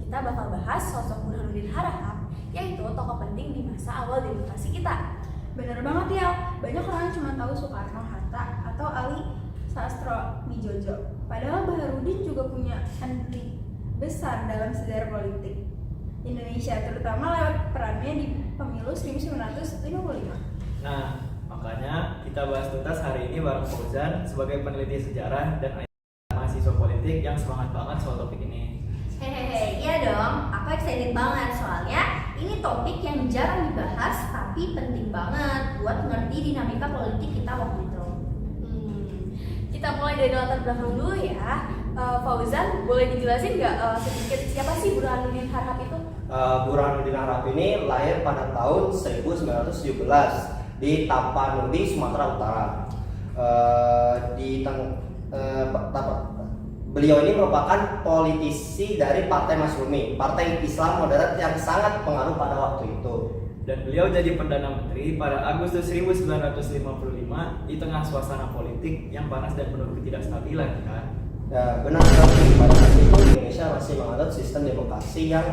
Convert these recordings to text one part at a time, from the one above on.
kita bakal bahas sosok Burhanuddin Harahap, yaitu tokoh penting di masa awal demokrasi kita. Bener banget ya, banyak orang cuma tahu Soekarno Hatta atau Ali Sastro Mijojo. Padahal Burhanuddin juga punya andil besar dalam sejarah politik Indonesia, terutama lewat perannya di pemilu 1955. Nah, makanya kita bahas tuntas hari ini bareng Fauzan sebagai peneliti sejarah dan mahasiswa politik yang semangat banget soal topik ini. Hehehe, iya dong, aku excited banget soalnya ini topik yang jarang dibahas tapi penting banget buat ngerti dinamika politik kita waktu itu. Kita mulai dari latar belakang dulu ya. Fauzan, boleh dijelasin nggak sedikit siapa sih Burhanuddin Harahap itu? Burhanuddin Harahap ini lahir pada tahun 1917 di Tapanuli, Sumatera Utara. Beliau ini merupakan politisi dari Partai Masyumi, partai Islam moderat yang sangat pengaruh pada waktu itu. Dan beliau jadi Perdana Menteri pada Agustus 1955 di tengah suasana politik yang panas dan penuh ketidakstabilan, kan? Ya, benar sekali. Pada saat itu Indonesia masih menganut sistem demokrasi yang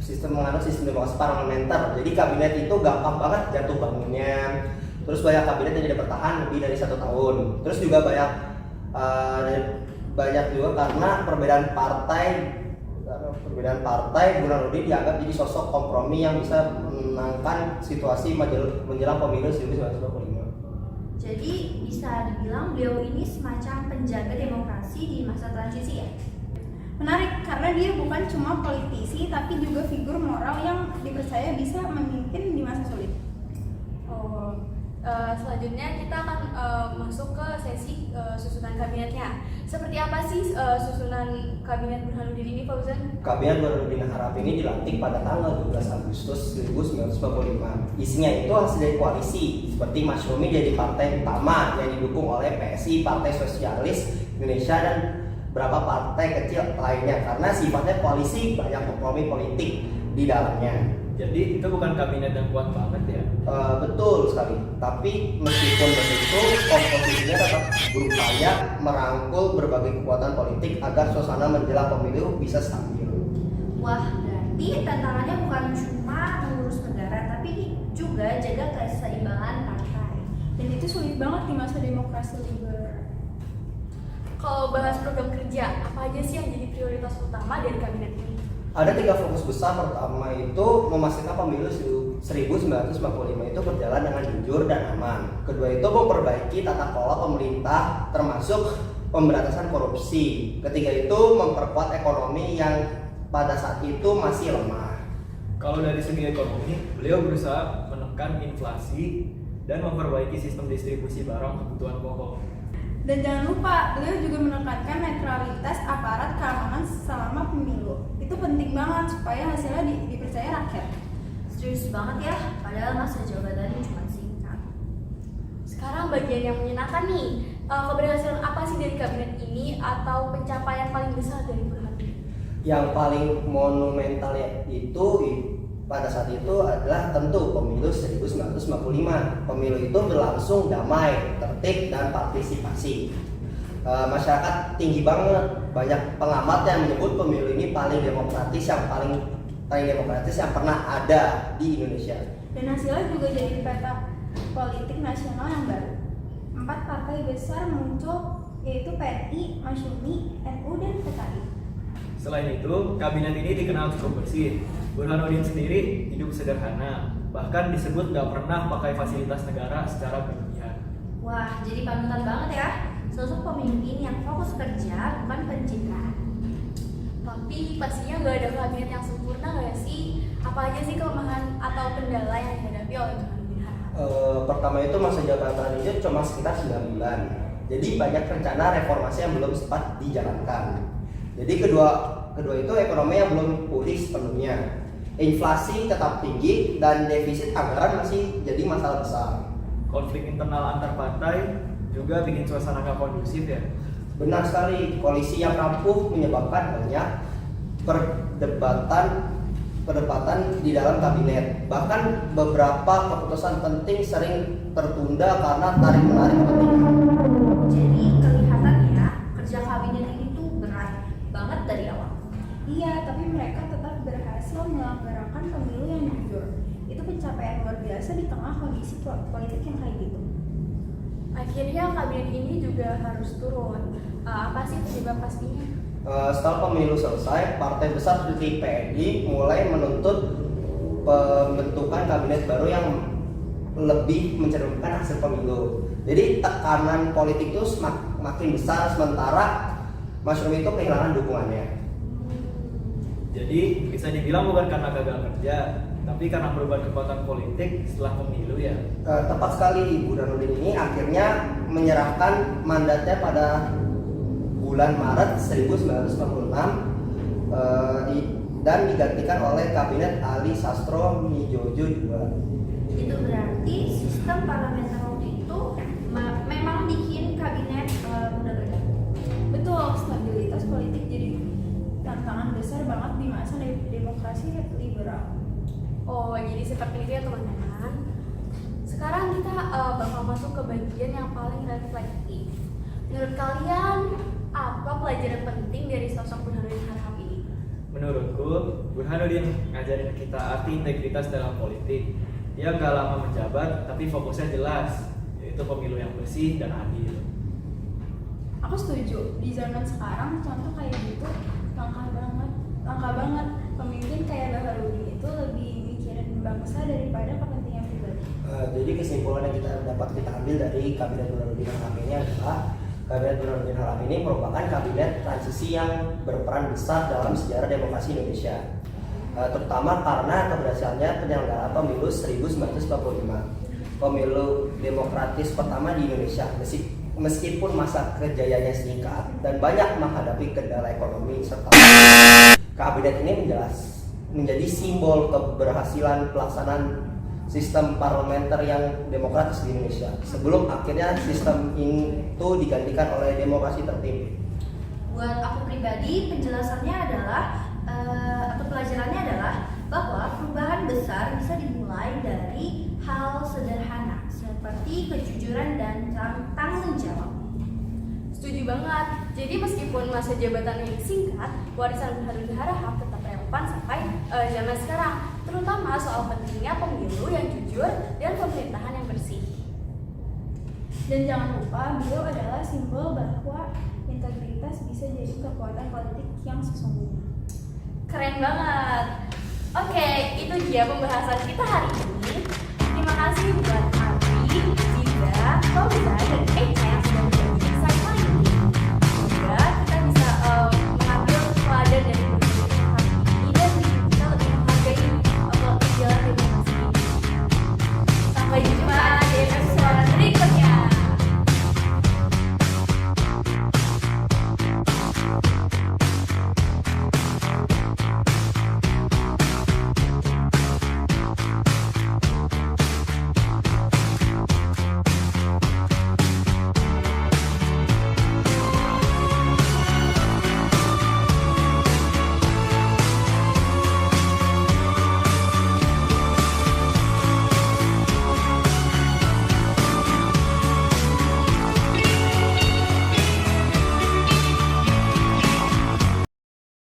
sistem demokrasi parlementer. Jadi kabinet itu gampang banget jatuh bangunnya. Terus banyak kabinet yang tidak bertahan lebih dari 1 tahun. Terus juga banyak juga karena perbedaan partai, Burhanuddin dianggap jadi sosok kompromi yang bisa menenangkan situasi menjelang pemilu 1925. Jadi bisa dibilang beliau ini semacam penjaga demokrasi di masa transisi ya? Menarik karena dia bukan cuma politisi tapi juga figur moral yang dipercaya bisa memimpin di masa sulit. Selanjutnya kita akan masuk ke sesi susunan kabinetnya. Seperti apa sih susunan kabinet Burhanuddin ini, Fauzan? Kabinet Burhanuddin Harahap ini dilantik pada tanggal 12 Agustus 1945. Isinya itu hasil dari koalisi, seperti Masyumi jadi partai utama yang didukung oleh PSI, Partai Sosialis Indonesia, dan beberapa partai kecil lainnya. Karena sifatnya koalisi, banyak kompromi politik di dalamnya. Jadi itu bukan kabinet yang kuat banget ya? Betul sekali. Tapi meskipun begitu, komposisinya tetap berupaya merangkul berbagai kekuatan politik agar suasana menjelang pemilu bisa stabil. Wah, berarti tantangannya bukan cuma mengurus negara tapi juga jaga keseimbangan partai. Dan itu sulit banget di masa demokrasi liberal. Kalau bahas program kerja, apa aja sih yang jadi prioritas utama dari kabinet ini? Ada 3 fokus besar. Pertama itu memastikan pemilu 1955 itu berjalan dengan jujur dan aman. Kedua itu memperbaiki tata kelola pemerintah termasuk pemberantasan korupsi. Ketiga itu memperkuat ekonomi yang pada saat itu masih lemah. Kalau dari segi ekonomi, beliau berusaha menekan inflasi dan memperbaiki sistem distribusi barang kebutuhan pokok. Dan jangan lupa, beliau juga menekankan netralitas aparat keamanan selama pemilu. Itu penting banget supaya hasilnya dipercaya rakyat. Serius banget ya, padahal masa jabatannya cuma singkat. Sekarang bagian yang menyenangkan nih, keberhasilan apa sih dari kabinet ini atau pencapaian paling besar dari Burhanuddin? Yang paling monumental itu pada saat itu adalah tentu pemilu 1955. Pemilu itu berlangsung damai, tertib, dan partisipasi. Masyarakat tinggi banget. Banyak pengamat yang menyebut pemilu ini paling demokratis yang pernah ada di Indonesia. Dan hasilnya juga jadi peta politik nasional yang baru. 4 partai besar muncul, yaitu PNI, Masyumi, NU, dan PKI. Selain itu, kabinet ini dikenal cukup bersih. Burhanuddin sendiri hidup sederhana, bahkan disebut gak pernah pakai fasilitas negara secara berlebihan. Wah, jadi panutan banget ya. Sosok pemimpin yang fokus kerja, bukan pencitraan. Tapi pastinya nggak ada kabinet yang sempurna nggak sih? Apa aja sih kelemahan atau kendala yang dihadapi oleh Burhanuddin Harahap? Pertama itu masa jabatannya cuma sekitar 9 bulan. Jadi banyak rencana reformasi yang belum sempat dijalankan. Jadi kedua itu ekonomi yang belum pulih sepenuhnya. Inflasi tetap tinggi dan defisit anggaran masih jadi masalah besar. Konflik internal antar partai juga bikin suasana gak kondusif ya. Benar sekali, koalisi yang rapuh menyebabkan banyak perdebatan di dalam kabinet. Bahkan beberapa keputusan penting sering tertunda karena tarik-menarik kepentingan. Jadi kelihatan ya, kerja kabinet ini tuh berat banget dari awal. Iya, tapi mereka tetap berhasil menyelenggarakan pemilu yang jujur. Itu pencapaian luar biasa di tengah kondisi politik yang kayak gitu. Akhirnya kabinet ini juga harus turun. Apa sih penyebab pastinya? Setelah pemilu selesai, partai besar seperti PNI mulai menuntut pembentukan kabinet baru yang lebih mencerminkan hasil pemilu. Jadi tekanan politik itu makin besar, sementara Mas Rumi itu kehilangan dukungannya. Jadi bisa dibilang bukan karena gagal kerja, tapi karena perubahan kekuatan politik setelah pemilu ya. Tepat sekali, Burhanuddin ini akhirnya menyerahkan mandatnya pada bulan Maret 1946 dan digantikan oleh kabinet Ali Sastro Midjojo II. Itu berarti sistem parlementer waktu itu memang bikin kabinet mudah bergerak. Betul, stabilitas politik jadi tantangan besar banget di masa demokrasi liberal. Oh, jadi seperti itu ya teman-teman. Sekarang kita bakal masuk ke bagian yang paling reflektif. Menurut kalian, apa pelajaran penting dari sosok Burhanuddin Harahap ini? Menurutku, Burhanuddin ngajarin kita arti integritas dalam politik. Dia gak lama menjabat, tapi fokusnya jelas, yaitu pemilu yang bersih dan adil. Aku setuju, di zaman sekarang contoh kayak gitu langka banget. Pemimpin kayak Baharudin itu lebih mikirin bangsa daripada kepentingan pribadi. Jadi kesimpulan yang kita ambil dari kabinet Burhanuddin Harahap ini adalah kabinet Burhanuddin Harahap ini merupakan kabinet transisi yang berperan besar dalam sejarah demokrasi Indonesia, terutama karena keberhasilannya penyelenggaraan pemilu 1945, pemilu demokratis pertama di Indonesia. Meskipun masa kejayaannya singkat dan banyak menghadapi kendala ekonomi serta kabinet ini menjadi simbol keberhasilan pelaksanaan sistem parlementer yang demokratis di Indonesia sebelum akhirnya sistem itu digantikan oleh demokrasi tertib. Buat aku pribadi, penjelasannya adalah atau pelajarannya adalah bahwa perubahan besar bisa dimulai dari hal sederhana seperti kejujuran dan tanggung jawab. Setuju banget. Jadi meskipun masa jabatannya singkat, warisan Burhanuddin Harahap tetap relevan sampai zaman sekarang, terutama soal pentingnya pemilu yang jujur dan pemerintahan yang bersih. Dan jangan lupa, beliau adalah simbol bahwa integritas bisa jadi kekuatan politik yang sesungguhnya. Keren banget. Oke, itu dia pembahasan kita hari ini. Terima kasih buat Abi, Dinda, Fauza, dan Echa